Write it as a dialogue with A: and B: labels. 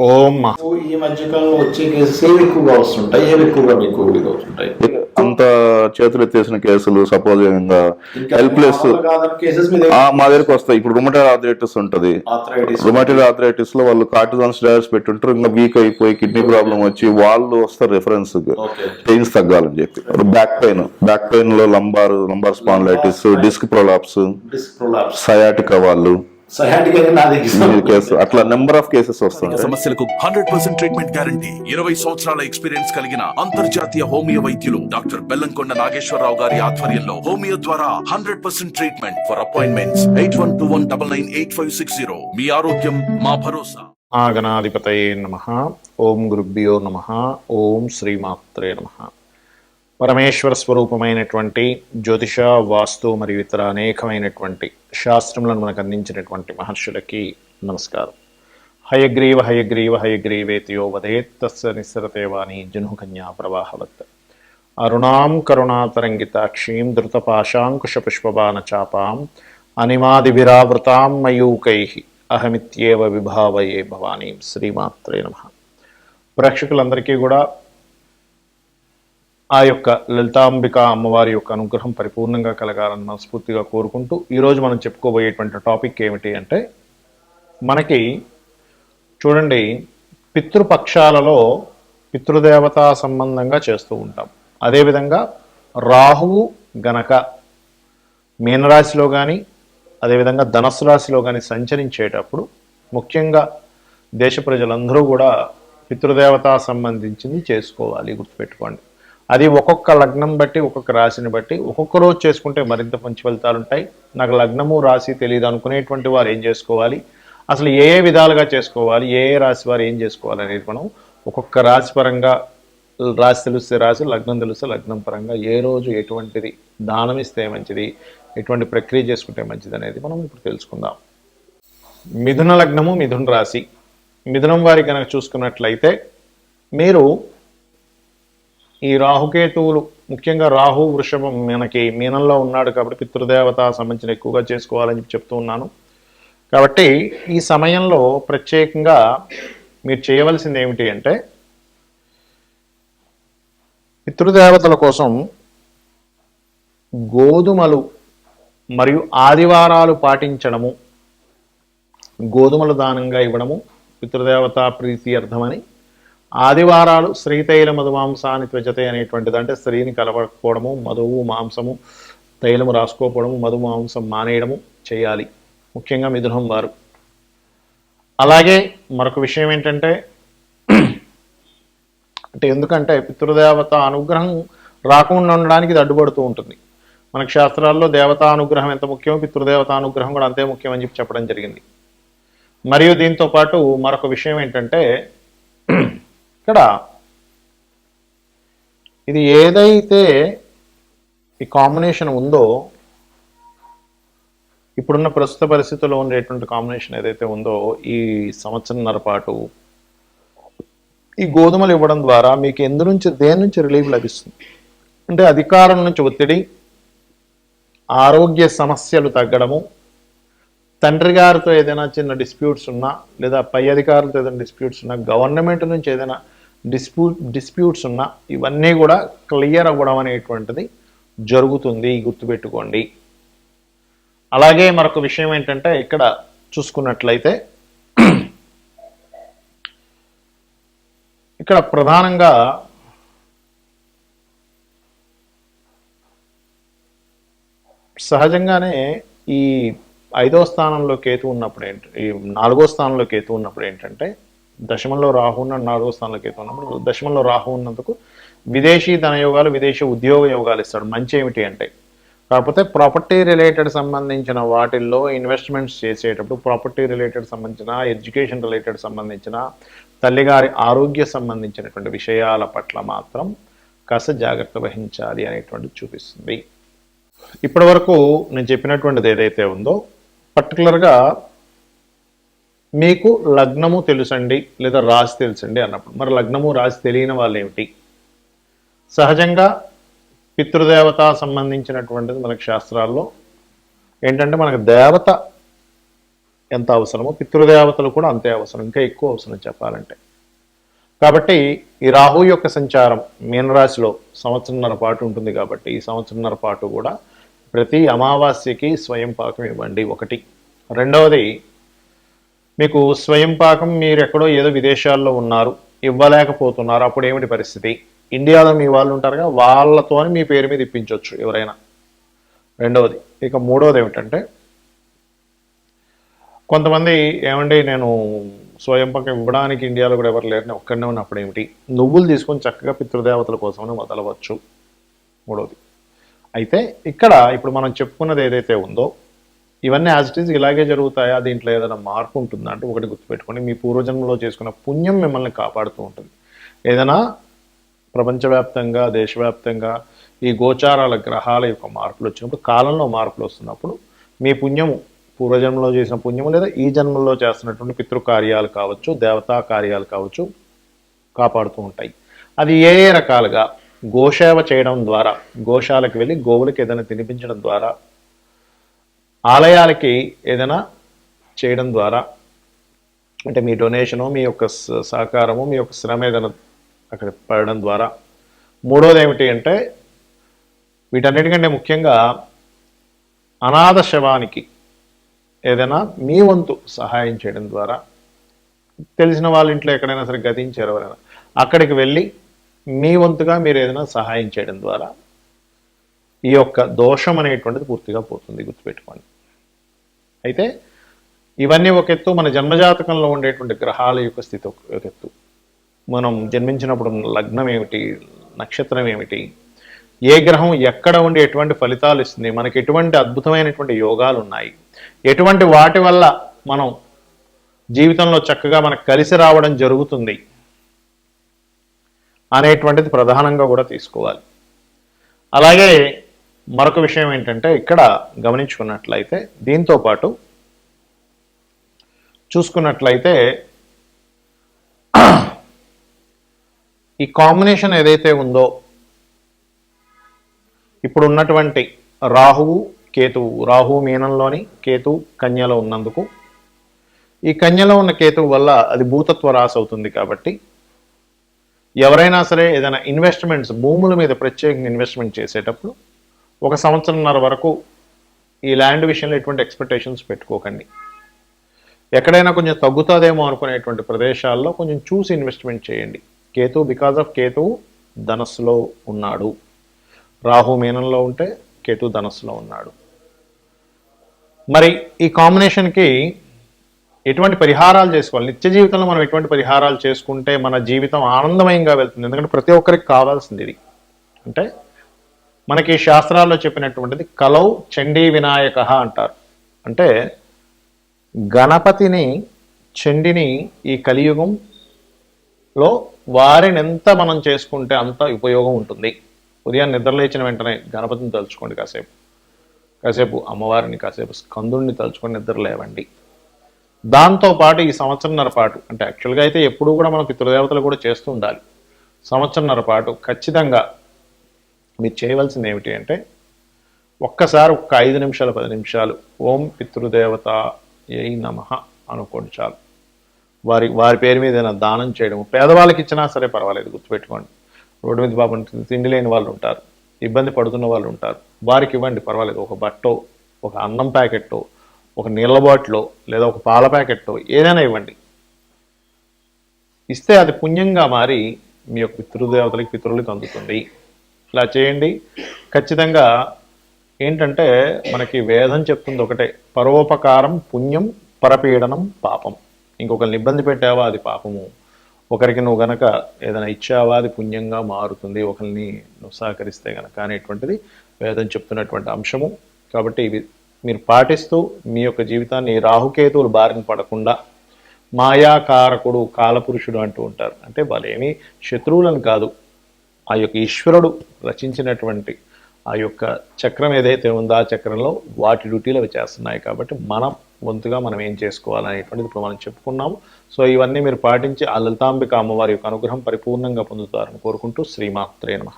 A: ఓం
B: ఈ మధ్యకాలంలో వచ్చే కేసెస్ ఏవి ఎక్కువగా వస్తుంటాయి, ఏవి ఎక్కువగా మీకు ఇదవుతుంటాయి?
C: అంత చేతులు ఎత్తేసిన కేసులు సపోజ్ హెల్ప్లెస్
B: కేసెస్
C: మా దగ్గరకు వస్తాయి. ఇప్పుడు రుమటైడ్ ఆర్థరైటిస్ ఉంటది. రుమటైడ్ ఆర్థరైటిస్ లో వాళ్ళు కార్టిజాన్ స్టెరాయిడ్స్ పెట్టుంటారు, ఇంకా వీక్ అయిపోయి కిడ్నీ ప్రాబ్లం వచ్చి వాళ్ళు వస్తారు రిఫరెన్స్ పెయిన్స్ తగ్గాలని చెప్పి. బ్యాక్ పెయిన్ లో lumbar spondylitis, disc prolapse, sciatica వాళ్ళు అట్లా నెంబర్ ఆఫ్ కేసెస్ వస్తాయి.
D: సమస్యలకు 100% ట్రీట్మెంట్ గ్యారంటీ. 20 సంవత్సరాల ఎక్స్పీరియన్స్ కలిగిన అంతర్జాతీయ హోమియో వైద్యులు డాక్టర్ బెల్లంకొండ నాగేశ్వరరావు గారి ఆధ్వర్యంలో హోమియో ద్వారా 100% ట్రీట్మెంట్. For appointments 8121998560. మీ ఆరోగ్యం మా భరోసా.
A: గణాధిపతయే నమః. ఓం గురుభ్యో నమః. ఓం శ్రీమాత్రే నమః. పరమేశ్వర స్వరూపమైనటువంటి జ్యోతిష, వాస్తు మరియు ఇతర అనేకమైనటువంటి శాస్త్రములను మనకు అందించినటువంటి మహర్షులకి నమస్కారం. హయగ్రీవ హయగ్రీవ హయగ్రీవేతియో వదేత్ తస్య నిస్సరతే వాణి జనుకన్యా ప్రవాహవత్. అరుణాం కరుణాతరంగితాక్షీం ధృతపాశాంకుశపుష్పబాణ చాపాం అనిమాదివిరావృతాం మయూకైః అహమిత్యేవ విభావయే భవానీం. శ్రీమాత్రే నమః. ప్రేక్షకులందరికీ కూడా ఆ యొక్క లలితాంబిక అమ్మవారి యొక్క అనుగ్రహం పరిపూర్ణంగా కలగాలని మనస్ఫూర్తిగా కోరుకుంటూ ఈరోజు మనం చెప్పుకోబోయేటువంటి టాపిక్ ఏమిటి అంటే, మనకి చూడండి, పితృపక్షాలలో పితృదేవతా సంబంధంగా చేస్తూ ఉంటాం. అదేవిధంగా రాహువు గనక మీనరాశిలో కానీ అదేవిధంగా ధనస్సు రాశిలో కానీ సంచరించేటప్పుడు ముఖ్యంగా దేశ ప్రజలందరూ కూడా పితృదేవతా సంబంధించింది చేసుకోవాలి, గుర్తుపెట్టుకోండి. అది ఒక్కొక్క లగ్నం బట్టి, ఒక్కొక్క రాశిని బట్టి ఒక్కొక్క రోజు చేసుకుంటే మరింత మంచి ఫలితాలు ఉంటాయి. నాకు లగ్నము రాశి తెలియదు అనుకునేటువంటి వారు ఏం చేసుకోవాలి, అసలు ఏ ఏ విధాలుగా చేసుకోవాలి, ఏ ఏ రాశి వారు ఏం చేసుకోవాలి అనేది మనం ఒక్కొక్క రాశి పరంగా, రాశి తెలిస్తే రాశి, లగ్నం తెలిస్తే లగ్నం పరంగా ఏ రోజు ఎటువంటిది దానం ఇస్తే మంచిది, ఎటువంటి ప్రక్రియ చేసుకుంటే మంచిది అనేది మనం ఇప్పుడు తెలుసుకుందాం. మిథున లగ్నము, మిథున రాశి. మిథునం వారి కనుక చూసుకున్నట్లయితే మీరు ఈ రాహుకేతువులు, ముఖ్యంగా రాహు వృషభం మనకి మీనంలో ఉన్నాడు కాబట్టి పితృదేవత సంబంధించిన ఎక్కువగా చేసుకోవాలని చెప్పి చెప్తూ ఉన్నాను. కాబట్టి ఈ సమయంలో ప్రత్యేకంగా మీరు చేయవలసింది ఏమిటి అంటే, పితృదేవతల కోసం గోధుమలు మరియు ఆదివారాలు పాటించడము, గోధుమలు దానంగా ఇవ్వడము పితృదేవతా ప్రీతి అర్థమని, ఆదివారాలు శ్రీతైల మధుమాంసాన్ని త్వచతే అనేటువంటిది, అంటే స్త్రీని కలవకపోవడము, మధువు మాంసము తైలము రాసుకోకపోవడము, మధుమాంసం మానేయడము చేయాలి, ముఖ్యంగా మిథునం వారు. అలాగే మరొక విషయం ఏంటంటే, అంటే ఎందుకంటే పితృదేవత అనుగ్రహం రాకుండా ఉండడానికి ఇది అడ్డుపడుతూ ఉంటుంది. మనకు శాస్త్రాల్లో దేవతా అనుగ్రహం ఎంత ముఖ్యమో పితృదేవతా అనుగ్రహం కూడా అంతే ముఖ్యం అని చెప్పి చెప్పడం జరిగింది. మరియు దీంతో పాటు మరొక విషయం ఏంటంటే, ఇక్కడ ఇది ఏదైతే ఈ కాంబినేషన్ ఉందో, ఇప్పుడున్న ప్రస్తుత పరిస్థితుల్లో ఉండేటువంటి కాంబినేషన్ ఏదైతే ఉందో, ఈ సంవత్సరంన్నర పాటు ఈ గోధుమలు ఇవ్వడం ద్వారా మీకు దేని నుంచి రిలీఫ్ లభిస్తుంది అంటే, అధికారం నుంచి ఒత్తిడి, ఆరోగ్య సమస్యలు తగ్గడము, తండ్రి గారితో ఏదైనా చిన్న డిస్ప్యూట్స్ ఉన్నా, లేదా పై అధికారులతో ఏదైనా డిస్ప్యూట్స్ ఉన్నా, గవర్నమెంట్ నుంచి ఏదైనా డిస్ప్యూట్స్ ఉన్నా, ఇవన్నీ కూడా క్లియర్ అవ్వడం అనేటువంటిది జరుగుతుంది, గుర్తుపెట్టుకోండి. అలాగే మరొక విషయం ఏంటంటే, ఇక్కడ చూసుకున్నట్లయితే ఇక్కడ ప్రధానంగా సహజంగానే ఈ 5వ స్థానంలో కేతు ఉన్నప్పుడు ఈ 4వ స్థానంలో కేతు ఉన్నప్పుడు ఏంటంటే, దశమంలో రాహు ఉన్న 4వ స్థానంలో కేతు ఉన్నప్పుడు, దశమంలో రాహు ఉన్నందుకు విదేశీ ధనయోగాలు, విదేశీ ఉద్యోగ యోగాలు ఇస్తాడు. మంచి ఏమిటి అంటే, కాకపోతే ప్రాపర్టీ రిలేటెడ్ సంబంధించిన వాటిల్లో ఇన్వెస్ట్మెంట్స్ చేసేటప్పుడు, ప్రాపర్టీ రిలేటెడ్ సంబంధించిన, ఎడ్యుకేషన్ రిలేటెడ్ సంబంధించిన, తల్లిగారి ఆరోగ్య సంబంధించినటువంటి విషయాల పట్ల మాత్రం కాస్త జాగ్రత్త వహించాలి అనేటువంటిది చూపిస్తుంది. ఇప్పటి వరకు నేను చెప్పినటువంటిది ఏదైతే ఉందో, పర్టికులర్గా మీకు లగ్నము తెలుసండి లేదా రాశి తెలుసండి అన్నప్పుడు, మరి లగ్నము రాశి తెలియని వాళ్ళు ఏమిటి? సహజంగా పితృదేవత సంబంధించినటువంటిది మనకు శాస్త్రాల్లో ఏంటంటే, మనకు దేవత ఎంత అవసరమో పితృదేవతలు కూడా అంతే అవసరం, ఇంకా ఎక్కువ అవసరం చెప్పాలంటే. కాబట్టి ఈ రాహు యొక్క సంచారం మీనరాశిలో సంవత్సరంన్నర పాటు ఉంటుంది కాబట్టి ఈ సంవత్సరంన్నర పాటు కూడా ప్రతి అమావాస్యకి స్వయం పాకం ఇవ్వండి ఒకటి. రెండవది, మీకు స్వయం పాకం మీరు ఎక్కడో ఏదో విదేశాల్లో ఉన్నారు, ఇవ్వలేకపోతున్నారు, అప్పుడు ఏమిటి పరిస్థితి? ఇండియాలో మీ వాళ్ళు ఉంటారుగా, వాళ్ళతో మీ పేరు మీద ఇప్పించవచ్చు ఎవరైనా. రెండవది. ఇక మూడవది ఏమిటంటే, కొంతమంది ఏమండి నేను స్వయం పాకం ఇవ్వడానికి ఇండియాలో కూడా ఎవరు లేరని ఒక్కడనే ఉన్నప్పుడు ఏమిటి, నువ్వులు తీసుకొని చక్కగా పితృదేవతల కోసమని వదలవచ్చు. మూడవది. అయితే ఇక్కడ ఇప్పుడు మనం చెప్పుకున్నది ఏదైతే ఉందో ఇవన్నీ యాజ్ ఇట్ ఈజ్ ఇలాగే జరుగుతాయా, దీంట్లో ఏదైనా మార్పు ఉంటుందా అంటే ఒకటి గుర్తుపెట్టుకోండి, మీ పూర్వజన్మలో చేసుకున్న పుణ్యం మిమ్మల్ని కాపాడుతూ ఉంటుంది. ఏదైనా ప్రపంచవ్యాప్తంగా దేశవ్యాప్తంగా ఈ గోచారాల గ్రహాల యొక్క మార్పులు వచ్చినప్పుడు, కాలంలో మార్పులు వస్తున్నప్పుడు మీ పుణ్యము పూర్వజన్మలో చేసిన పుణ్యము లేదా ఈ జన్మలో చేస్తున్నటువంటి పితృకార్యాలు కావచ్చు, దేవతా కార్యాలు కావచ్చు కాపాడుతూ ఉంటాయి. అది ఏ ఏ రకాలుగా? గోసేవ చేయడం ద్వారా, గోశాలకు వెళ్ళి గోవులకి ఏదైనా తినిపించడం ద్వారా, ఆలయాలకి ఏదైనా చేయడం ద్వారా, అంటే మీ డొనేషను, మీ యొక్క సహకారము, మీ యొక్క శ్రమ ఏదైనా అక్కడ పడడం ద్వారా. మూడోది ఏమిటి అంటే, వీటన్నిటికంటే ముఖ్యంగా అనాథ శవానికి ఏదైనా మీ వంతు సహాయం చేయడం ద్వారా, తెలిసిన వాళ్ళ ఇంట్లో ఎక్కడైనా సరే గతించారు ఎవరైనా, అక్కడికి వెళ్ళి మీ వంతుగా మీరు ఏదైనా సహాయం చేయడం ద్వారా ఈ యొక్క దోషం అనేటువంటిది పూర్తిగా పోతుంది, గుర్తుపెట్టుకోండి. అయితే ఇవన్నీ ఒక ఎత్తు, మన జన్మజాతకంలో ఉండేటువంటి గ్రహాల యొక్క స్థితి ఒక ఎత్తు, మనం జన్మించినప్పుడు లగ్నం ఏమిటి, నక్షత్రం ఏమిటి, ఏ గ్రహం ఎక్కడ ఉండి ఎటువంటి ఫలితాలు ఇస్తుంది, మనకి ఎటువంటి అద్భుతమైనటువంటి యోగాలు ఉన్నాయి, ఎటువంటి వాటి వల్ల మనం జీవితంలో చక్కగా మనకు కలిసి రావడం జరుగుతుంది అనేటువంటిది ప్రధానంగా కూడా తీసుకోవాలి. అలాగే మరొక విషయం ఏంటంటే, ఇక్కడ గమనించుకున్నట్లయితే, దీంతో పాటు చూసుకున్నట్లయితే ఈ కాంబినేషన్ ఏదైతే ఉందో, ఇప్పుడు ఉన్నటువంటి రాహువు కేతువు, రాహువు మీనంలోని కేతువు కన్యలో ఉన్నందుకు, ఈ కన్యలో ఉన్న కేతువు వల్ల అది భూతత్వ రాశి అవుతుంది. కాబట్టి ఎవరైనా సరే ఏదైనా ఇన్వెస్ట్మెంట్స్, భూముల మీద ప్రత్యేకంగా ఇన్వెస్ట్మెంట్ చేసేటప్పుడు 1 సంవత్సరంన్నర వరకు ఈ ల్యాండ్ విషయంలో ఎటువంటి ఎక్స్పెక్టేషన్స్ పెట్టుకోకండి. ఎక్కడైనా కొంచెం తగ్గుతుందేమో అనుకునేటువంటి ప్రదేశాల్లో కొంచెం చూసి ఇన్వెస్ట్మెంట్ చేయండి. కేతు, బికాజ్ ఆఫ్ కేతువు ధనస్సులో ఉన్నాడు, రాహు మీనంలో ఉంటే కేతు ధనస్సులో ఉన్నాడు. మరి ఈ కాంబినేషన్కి ఎటువంటి పరిహారాలు చేసుకోవాలి, నిత్య జీవితంలో మనం ఎటువంటి పరిహారాలు చేసుకుంటే మన జీవితం ఆనందమయంగా వెళ్తుంది? ఎందుకంటే ప్రతి ఒక్కరికి కావాల్సింది ఇది. అంటే మనకి శాస్త్రాల్లో చెప్పినటువంటిది కలౌ చండీ వినాయక అంటారు. అంటే గణపతిని, చండిని ఈ కలియుగంలో వారిని ఎంత మనం చేసుకుంటే అంత ఉపయోగం ఉంటుంది. ఉదయాన్ని నిద్రలేచిన వెంటనే గణపతిని తలుచుకోండి, కాసేపు అమ్మవారిని, కాసేపు స్కందుడిని తలుచుకొని నిద్ర లేవండి. దాంతోపాటు ఈ సంవత్సరంన్నర పాటు, అంటే యాక్చువల్గా అయితే ఎప్పుడూ కూడా మనం పితృదేవతలు కూడా చేస్తూ ఉండాలి. సంవత్సరంన్నర పాటు ఖచ్చితంగా మీరు చేయవలసింది ఏమిటి అంటే, ఒక్కసారి 5 నిమిషాలు 10 నిమిషాలు ఓం పితృదేవత ఏ నమః అనుకోండి చాలు. వారి పేరు మీద ఏదైనా దానం చేయడం, పేదవాళ్ళకి ఇచ్చినా సరే పర్వాలేదు, గుర్తుపెట్టుకోండి. రోడ్డు మీద పాపం తిండి లేని వాళ్ళు ఉంటారు, ఇబ్బంది పడుతున్న వాళ్ళు ఉంటారు, వారికి ఇవ్వండి పర్వాలేదు. ఒక బట్టో, ఒక అన్నం ప్యాకెట్టో, ఒక నీళ్ళ బాటిలో, లేదా ఒక పాల ప్యాకెట్టో ఏదైనా ఇవ్వండి. ఇస్తే అది పుణ్యంగా మారి మీ యొక్క పితృదేవతలకి, పితృలకు అందుతుంది. ఇలా చేయండి. ఖచ్చితంగా ఏంటంటే మనకి వేదం చెప్తుంది ఒకటే, పరోపకారం పుణ్యం, పరపీడనం పాపం. ఇంకొకరిని ఇబ్బంది పెట్టావా అది పాపము, ఒకరికి నువ్వు గనక ఏదైనా ఇచ్చావా అది పుణ్యంగా మారుతుంది, ఒకరిని నువ్వు సహకరిస్తే గనక అనేటువంటిది వేదం చెప్తున్నటువంటి అంశము. కాబట్టి ఇవి మీరు పాటిస్తూ మీ యొక్క జీవితాన్ని రాహుకేతువులు బారిన పడకుండా, మాయాకారకుడు, కాలపురుషుడు అంటూ ఉంటారు. అంటే వాళ్ళేమీ శత్రువులను కాదు, ఆ యొక్క ఈశ్వరుడు రచించినటువంటి ఆ యొక్క చక్రం ఏదైతే ఉందో ఆ చక్రంలో వాటి డ్యూటీలు అవి చేస్తున్నాయి. కాబట్టి మనం వంతుగా మనం ఏం చేసుకోవాలనేటువంటిది ఇప్పుడు మనం చెప్పుకున్నాము. సో ఇవన్నీ మీరు పాటించి ఆ లలితాంబిక అమ్మవారి యొక్క అనుగ్రహం పరిపూర్ణంగా పొందుతారని కోరుకుంటూ శ్రీమాత్రే నమః.